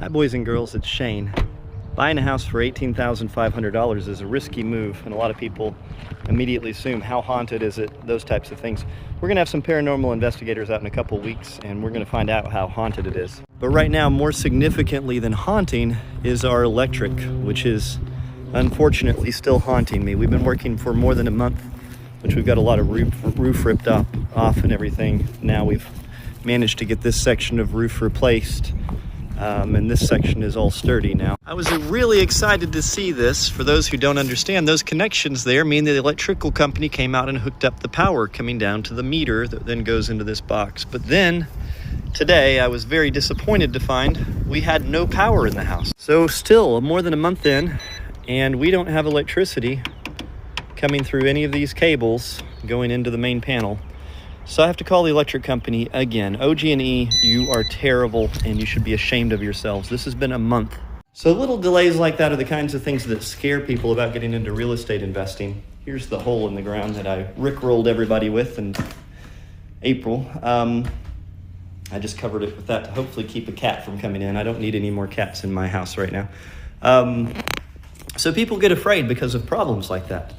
Hi boys and girls, it's Shane. Buying a house for $18,500 is a risky move, and a lot of people immediately assume, how haunted is it, those types of things. We're gonna have some paranormal investigators out in a couple weeks, and we're gonna find out how haunted it is. But right now, more significantly than haunting is our electric, which is unfortunately still haunting me. We've been working for more than a month, which we've got a lot of roof ripped off and everything. Now we've managed to get this section of roof replaced. And this section is all sturdy now. I was really excited to see this. For those who don't understand, those connections there mean that the electrical company came out and hooked up the power coming down to the meter that then goes into this box. But then, today, I was very disappointed to find we had no power in the house. So still, more than a month in, and we don't have electricity coming through any of these cables going into the main panel. So I have to call the electric company again. OG&E, you are terrible and you should be ashamed of yourselves. This has been a month. So little delays like that are the kinds of things that scare people about getting into real estate investing. Here's the hole in the ground that I rickrolled everybody with in April. I just covered it with that to hopefully keep a cat from coming in. I don't need any more cats in my house right now. So people get afraid because of problems like that.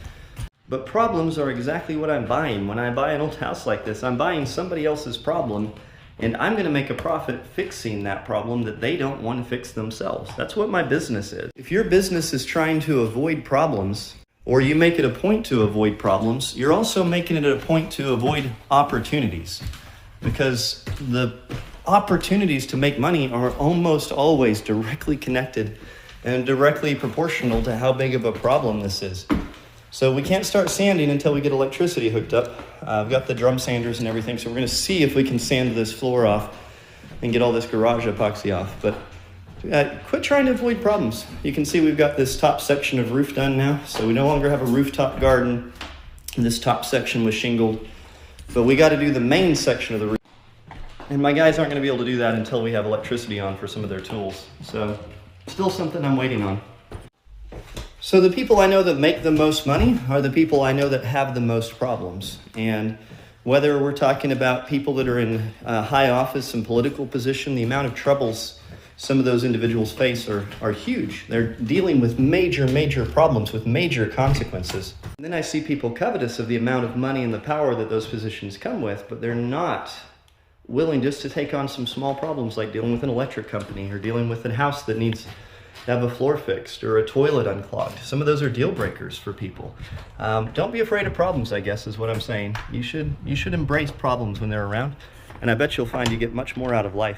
But problems are exactly what I'm buying. When I buy an old house like this, I'm buying somebody else's problem, and I'm gonna make a profit fixing that problem that they don't want to fix themselves. That's what my business is. If your business is trying to avoid problems, or you make it a point to avoid problems, you're also making it a point to avoid opportunities. Because the opportunities to make money are almost always directly connected and directly proportional to how big of a problem this is. So we can't start sanding until we get electricity hooked up. I've got the drum sanders and everything, so we're gonna see if we can sand this floor off and get all this garage epoxy off. But quit trying to avoid problems. You can see we've got this top section of roof done now, so we no longer have a rooftop garden. This top section was shingled, but we gotta do the main section of the roof. And my guys aren't gonna be able to do that until we have electricity on for some of their tools. So still something I'm waiting on. So the people I know that make the most money are the people I know that have the most problems. And whether we're talking about people that are in high office and political position, the amount of troubles some of those individuals face are huge. They're dealing with major problems with major consequences. And then I see people covetous of the amount of money and the power that those positions come with, but they're not willing just to take on some small problems like dealing with an electric company or dealing with a house that needs to have a floor fixed or a toilet unclogged. Some of those are deal breakers for people. Don't be afraid of problems, I guess, is what I'm saying. You should embrace problems when they're around, and I bet you'll find you get much more out of life.